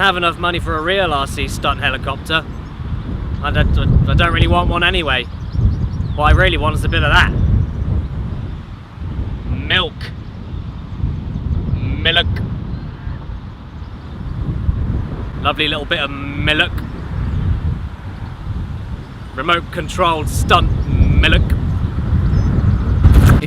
have enough money for a real RC stunt helicopter. I don't really want one anyway. What I really want is a bit of that. Milk. Miluk. Lovely little bit of Miluk. Remote controlled stunt Miluk.